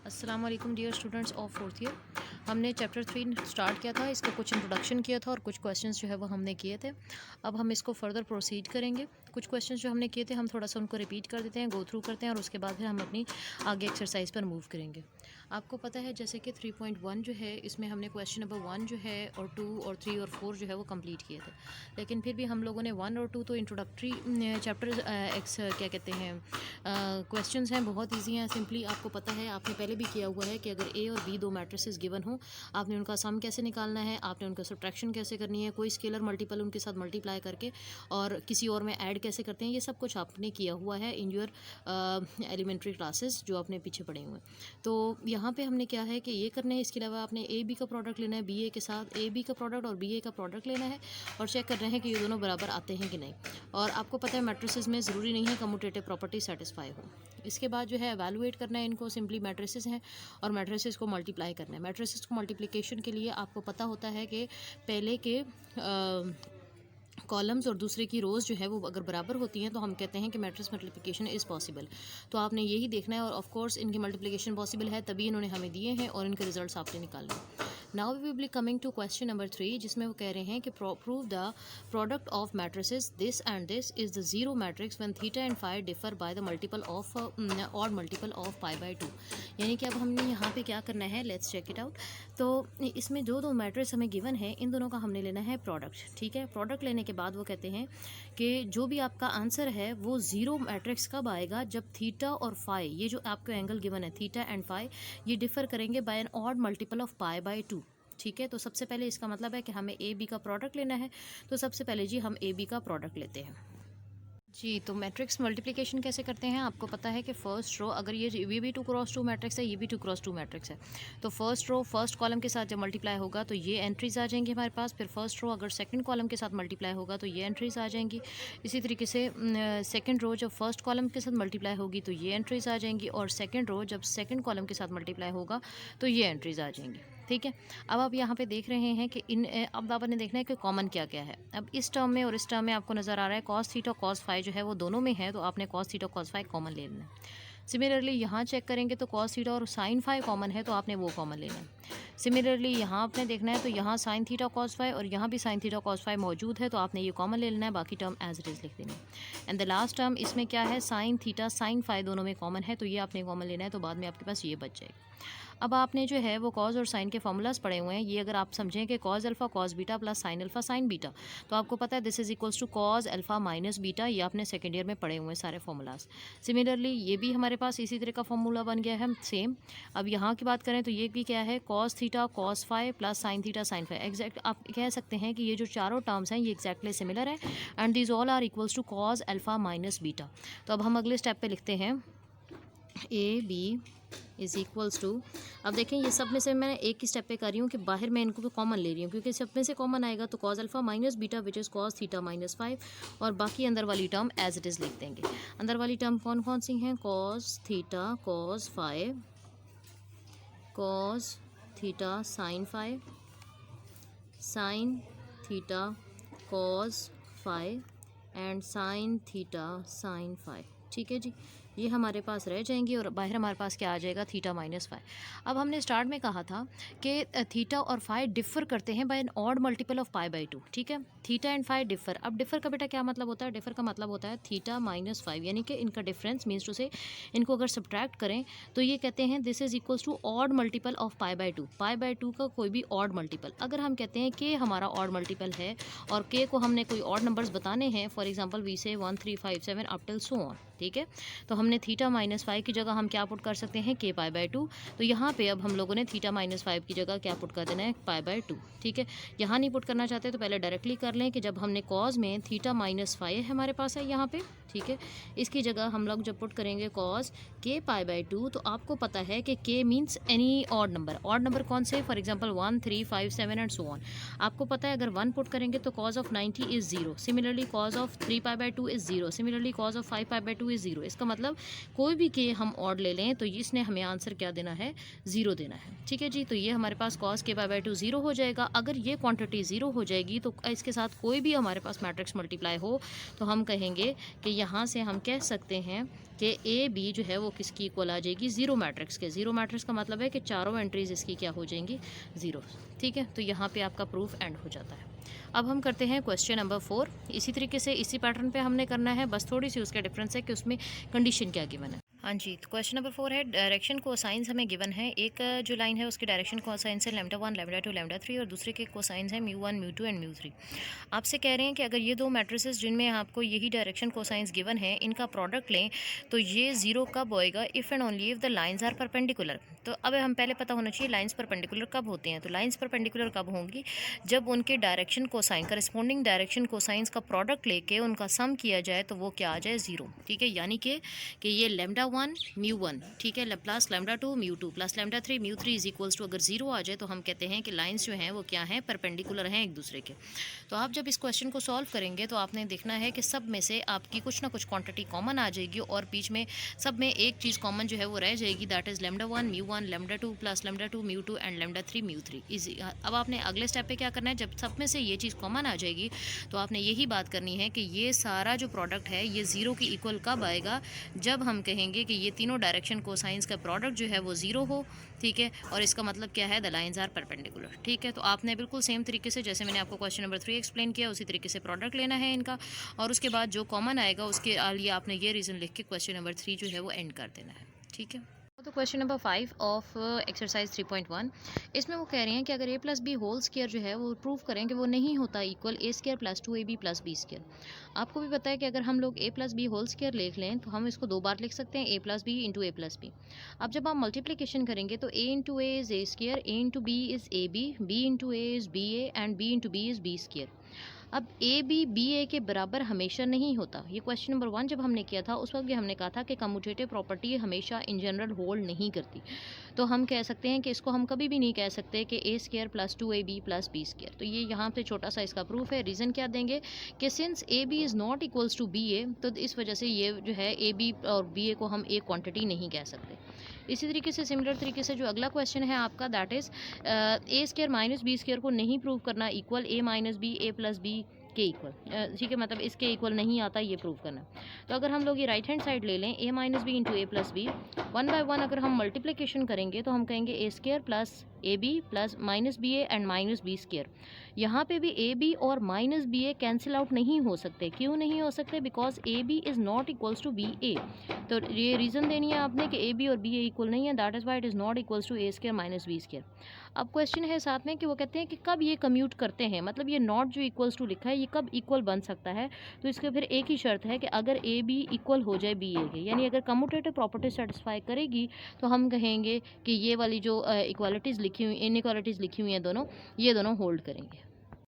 अस्सलाम वालेकुम dear students of fourth year. हमने चैप्टर 3 स्टार्ट किया था, इसका कुछ इंट्रोडक्शन किया था और कुछ क्वेश्चंस जो है वो हमने किए थे। अब हम इसको फर्दर प्रोसीड करेंगे। कुछ क्वेश्चंस जो हमने किए थे हम थोड़ा सा उनको रिपीट कर देते हैं, गो थ्रू करते हैं और उसके बाद फिर हम अपनी आगे एक्सरसाइज पर मूव करेंगे। आपको पता है जैसे कि 3.1 जो है इसमें हमने क्वेश्चन नंबर 1 जो है और 2 और 3 और 4 जो है वो कंप्लीट किए थे, लेकिन फिर भी हम लोगों ने 1 और 2 तो इंट्रोडक्टरी चैप्टर क्या कहते हैं क्वेश्चंस हैं, बहुत इजी हैं। सिंपली आपको पता है, आपने पहले भी किया हुआ है कि अगर ए और बी दो मैट्रिसेस गिवन हो, आपने उनका सम कैसे निकालना है, आपने उनका सब्ट्रैक्शन कैसे करनी है, कोई स्केलर मल्टीपल उनके साथ मल्टीप्लाई करके और किसी और में ऐड कैसे करते हैं, ये सब कुछ आपने किया हुआ है इन योर एलिमेंट्री क्लासेस जो आपने पीछे पढ़े हुए हैं। तो यहाँ पे हमने क्या है कि ये करना है, इसके अलावा आपने ए बी का प्रोडक्ट लेना है, बी ए के साथ ए बी का प्रोडक्ट और बी ए का प्रोडक्ट लेना है और चेक करना है कि ये दोनों बराबर आते हैं कि नहीं। और आपको पता है मैट्रिसेस में ज़रूरी नहीं है कम्यूटेटिव प्रॉपर्टी सेटिस्फाई हो। इसके बाद जो है एवेलुएट करना है इनको, सिंपली मैट्रिसेस हैं और मैट्रिसेस को मल्टीप्लाई करना है। मैट्रिसेस को मल्टीप्लिकेशन के लिए आपको पता होता है कि पहले के कॉलम्स और दूसरे की रोज़ जो है वो अगर बराबर होती हैं तो हम कहते हैं कि मैट्रिक्स मल्टीप्लिकेशन इज़ पॉसिबल। तो आपने यही देखना है और ऑफ कोर्स इनकी मल्टीप्लिकेशन पॉसिबल है, तभी इन्होंने हमें दिए हैं और इनके रिजल्ट्स आपने निकालने हैं। Now we will be coming to question number 3, जिसमें वो कह रहे हैं कि prove the product of matrices this and this is the zero matrix when theta and phi differ by the multiple of odd multiple of pi by 2। यानी कि अब हमने यहाँ पे क्या करना है, लेट्स चेक इट आउट। तो इसमें जो दो मैट्रिक्स हमें गिवन है इन दोनों का हमने लेना है प्रोडक्ट। ठीक है, प्रोडक्ट लेने के बाद वो कहते हैं कि जो भी आपका आंसर है वो ज़ीरो मैट्रिक्स कब आएगा, जब थीटा और फाई, ये जो आपको एंगल गिवन है थीटा एंड फाई, ये डिफ़र करेंगे by an odd multiple of pi by 2। ठीक है, तो सबसे पहले इसका मतलब है कि हमें ए बी का प्रोडक्ट लेना है। तो सबसे पहले जी हम ए बी का प्रोडक्ट लेते हैं जी। तो मैट्रिक्स मल्टीप्लिकेशन कैसे करते हैं, आपको पता है कि फर्स्ट रो, अगर ये भी 2 क्रॉस 2 मैट्रिक्स है, ये भी 2 क्रॉस 2 मैट्रिक्स है, तो फर्स्ट रो फर्स्ट कॉलम के साथ जब मल्टीप्लाई होगा तो ये एंट्रीज आ जाएंगी हमारे पास। फिर फर्स्ट रो अगर सेकंड कॉलम के साथ मल्टीप्लाई होगा तो ये एंट्रीज आ जाएंगी। इसी तरीके से सेकंड रो जब फर्स्ट कॉलम के साथ मल्टीप्लाई होगी तो ये एंट्रीज आ जाएंगी, और सेकंड रो जब सेकंड कॉलम के साथ मल्टीप्लाई होगा तो ये एंट्रीज आ जाएंगी। ठीक है, अब आप यहाँ पे देख रहे हैं कि अब आपने देखना है कि कॉमन क्या क्या है। अब इस टर्म में और इस टर्म में आपको नज़र आ रहा है कॉस थीटा कॉस फाई जो है वो दोनों में है, तो आपने cos theta cos phi common ले लेना है। सिमिलरली यहाँ चेक करेंगे तो कॉस थीटा और साइन फाई कॉमन है, तो आपने वो कॉमन लेना है। सिमिलरली यहाँ आपने देखना है तो यहाँ साइन थीटा कॉस फाई और यहाँ भी साइन थीटा कॉस फाई मौजूद है, तो आपने ये कॉमन ले लेना है, बाकी टर्म एज इट इज़ लिख देना है। एंड द लास्ट टर्म इसमें क्या है, साइन थीटा साइन फाई दोनों में कॉमन है, तो ये आपने कॉमन लेना है, तो बाद में आपके पास ये बच जाएगा। अब आपने जो है वो कॉज और साइन के फार्मूलाज पढ़े हुए हैं। ये अगर आप समझें कि cos alpha cos beta plus sine alpha sine beta, तो आपको पता है this is equals to cos alpha minus beta, ये आपने सेकेंड ईयर में पढ़े हुए हैं सारे फार्मूलाज। सिमिलरली ये भी हमारे पास इसी तरह का फार्मूला बन गया है सेम। अब यहाँ की बात करें तो ये भी क्या है, cos theta cos phi plus sine theta sine phi. Exact आप कह सकते हैं कि ये जो चारों टर्म्स हैं ये एक्जैक्टली सिमिलर है and these all are equals to cos alpha minus beta. तो अब हम अगले स्टेप पे लिखते हैं A B is equals to, अब देखें ये सब में से मैं एक ही स्टेप पे कर रही हूँ कि बाहर मैं इनको कॉमन ले रही हूँ, क्योंकि सब में से कॉमन आएगा तो cause alpha minus beta which is cos theta minus 5, और बाकी अंदर वाली टर्म एज इट इज़ लिख देंगे। अंदर वाली टर्म कौन कौन सी हैं, cos theta cause five, cos theta sine five, sine theta cause five and sign theta sign five. ठीक है जी, ये हमारे पास रह जाएंगी और बाहर हमारे पास क्या आ जाएगा, थीटा माइनस फाई। अब हमने स्टार्ट में कहा था कि थीटा और फाई डिफ़र करते हैं by an odd multiple of pi by 2। ठीक है, थीटा एंड फाई डिफ़र। अब डिफ़र का बेटा क्या मतलब होता है, डिफ़र का मतलब होता है थीटा माइनस 5, यानी कि इनका डिफरेंस मीन्स टू से इनको अगर सब्ट्रैक्ट करें तो ये कहते हैं this is equals to odd multiple of pi by 2। Pi by 2 का कोई भी ऑड मल्टीपल, अगर हम कहते हैं कि हमारा ऑड मल्टीपल है और के को हमने कोई ऑड नंबर्स बताने हैं, फॉर एग्जाम्पल वी से 1 3 5 7 अप टिल सो ऑन। ठीक है, तो हमने थीटा माइनस 5 की जगह हम क्या पुट कर सकते हैं, के पाई बाय 2। तो यहाँ पे अब हम लोगों ने थीटा माइनस 5 की जगह क्या पुट कर देना है, पाई बाय 2। ठीक है, यहाँ नहीं पुट करना चाहते तो पहले डायरेक्टली कर लें कि जब हमने कॉज में थीटा माइनस 5 हमारे पास है यहाँ पे, ठीक है, इसकी जगह हम लोग जब पुट करेंगे कॉज के पाई बाय 2, तो आपको पता है कि के means any odd number. Odd number कौन से, for example 1 3 5 7 and so on. आपको पता है अगर 1 पुट करेंगे तो cause of 90 is 0, similarly cause of 3 pi by 2 is 0, similarly cause of 5 pi by 2 is 0। इसका मतलब कोई भी के हम ऑड ले लें तो इसने हमें आंसर क्या देना है, 0 देना है। ठीक है जी, तो ये हमारे पास कॉस के पाई बाय 2 0 हो जाएगा। अगर ये क्वांटिटी 0 हो जाएगी तो इसके साथ कोई भी हमारे पास मैट्रिक्स मल्टीप्लाई हो तो हम कहेंगे कि यहाँ से हम कह सकते हैं कि ए बी जो है वो किसकी इक्वल आ जाएगी, ज़ीरो मैट्रिक्स के। ज़ीरो मैट्रिक्स का मतलब है कि चारों एंट्रीज इसकी क्या हो जाएंगी, ज़ीरो। ठीक है, तो यहाँ पे आपका प्रूफ एंड हो जाता है। अब हम करते हैं क्वेश्चन नंबर 4। इसी तरीके से इसी पैटर्न पे हमने करना है, बस थोड़ी सी उसका डिफरेंस है कि उसमें कंडीशन क्या गिवन है। हाँ जी, तो क्वेश्चन नंबर 4 है, डायरेक्शन कोसाइंस हमें गिवन है। एक जो लाइन है उसकी डायरेक्शन कोसाइंस है λ1 λ2 λ3 और दूसरे के कोसाइंस है μ1 μ2 एंड μ3। आपसे कह रहे हैं कि अगर ये दो मैट्रिसेस जिनमें आपको यही डायरेक्शन कोसाइंस गिवन है, इनका प्रोडक्ट लें तो ये ज़ीरो कब होएगा, if and only if the lines are perpendicular. तो अब हम पहले पता होना चाहिए लाइंस परपेंडिकुलर कब होते हैं। तो लाइंस परपेंडिकुलर कब होंगी, जब उनके direction cosine corresponding direction cosines का प्रोडक्ट लेके उनका सम किया जाए तो वो क्या आ जाए, ज़ीरो। ठीक है, यानी कि ये λ1 μ1, ठीक है, plus λ2 μ2 plus λ3 μ3 is equals to अगर ज़ीरो आ जाए तो हम कहते हैं कि लाइंस जो हैं वो क्या हैं, परपेंडिकुलर हैं एक दूसरे के। तो आप जब इस क्वेश्चन को सॉल्व करेंगे तो आपने देखना है कि सब में से आपकी कुछ ना कुछ क्वांटिटी कॉमन आ जाएगी और बीच में सब में एक चीज़ कॉमन जो है वो रह जाएगी, that is λ1 μ1 λ2 plus λ2 μ2 and λ3 μ3 is. अब आपने अगले स्टेप पे क्या करना है, जब सब में से ये चीज़ कॉमन आ जाएगी तो आपने यही बात करनी है कि ये सारा जो प्रोडक्ट है ये ज़ीरो की इक्वल कब आएगा, जब हम कहेंगे कि ये तीनों डायरेक्शन कोसाइंस का प्रोडक्ट जो है वो ज़ीरो हो। ठीक है, और इसका मतलब क्या है, द लाइंस आर परपेंडिकुलर। ठीक है, तो आपने बिल्कुल सेम तरीके से जैसे मैंने आपको क्वेश्चन नंबर 3 एक्सप्लेन किया उसी तरीके से प्रोडक्ट लेना है इनका, और उसके बाद जो कॉमन आएगा उसके लिए आपने ये रीज़न लिख के क्वेश्चन नंबर 3 जो है वो एंड कर देना है। ठीक है, तो क्वेश्चन नंबर 5 ऑफ एक्सरसाइज 3.1, इसमें वो कह रहे हैं कि अगर a plus B whole square जो है वो प्रूव करें कि वो नहीं होता equal a square plus 2ab plus B square. आपको भी पता है कि अगर हम लोग a plus B whole square लिख लें तो हम इसको दो बार लिख सकते हैं, a plus B into A plus B. अब जब आप मल्टीप्लिकेशन करेंगे तो a into A is A square, a into B is A B into A is B A and b into B is B square. अब A B ए के बराबर हमेशा नहीं होता। ये क्वेश्चन नंबर 1 जब हमने किया था उस वक्त भी हमने कहा था कि कम्यूटेटिव प्रॉपर्टी हमेशा इन जनरल होल्ड नहीं करती। तो हम कह सकते हैं कि इसको हम कभी भी नहीं कह सकते कि a square plus 2ab plus B square. तो ये यहाँ पे छोटा सा इसका प्रूफ है। रीज़न क्या देंगे कि since a B is not equals to b a, तो इस वजह से ये जो है ए बी और बी ए को हम एक क्वान्टिटी नहीं कह सकते। इसी तरीके से सिमिलर तरीके से जो अगला क्वेश्चन है आपका, that is A square minus B square को नहीं प्रूव करना equal A minus B A plus B के इक्वल। ठीक है, मतलब इसके इक्वल नहीं आता, ये प्रूव करना। तो अगर हम लोग ये राइट हैंड साइड ले लें, a minus b into A plus b, one by one अगर हम मल्टीप्लिकेशन करेंगे तो हम कहेंगे a square plus a b plus minus B A and minus B square. यहाँ पे भी ए बी और minus B a cancel out नहीं हो सकते। क्यों नहीं हो सकते, because a B is not equals to b a. तो ये रीज़न देनी है आपने कि ए बी और बी ए इक्वल नहीं है, that is why it is not equals to A square minus B square. अब क्वेश्चन है साथ में कि वो कहते हैं कि कब ये कम्यूट करते हैं, मतलब ये नॉट जो इक्वल्स टू लिखा है ये कब इक्वल बन सकता है। तो इसके फिर एक ही शर्त है कि अगर ए बी इक्वल हो जाए बी ए के, यानी अगर कम्यूटेटिव प्रॉपर्टी सेटिस्फाई करेगी तो हम कहेंगे कि ये वाली जो इक्वालिटीज़ लिखी हुई, इनइक्वालिटीज़ लिखी हुई हैं दोनों, ये दोनों होल्ड करेंगे।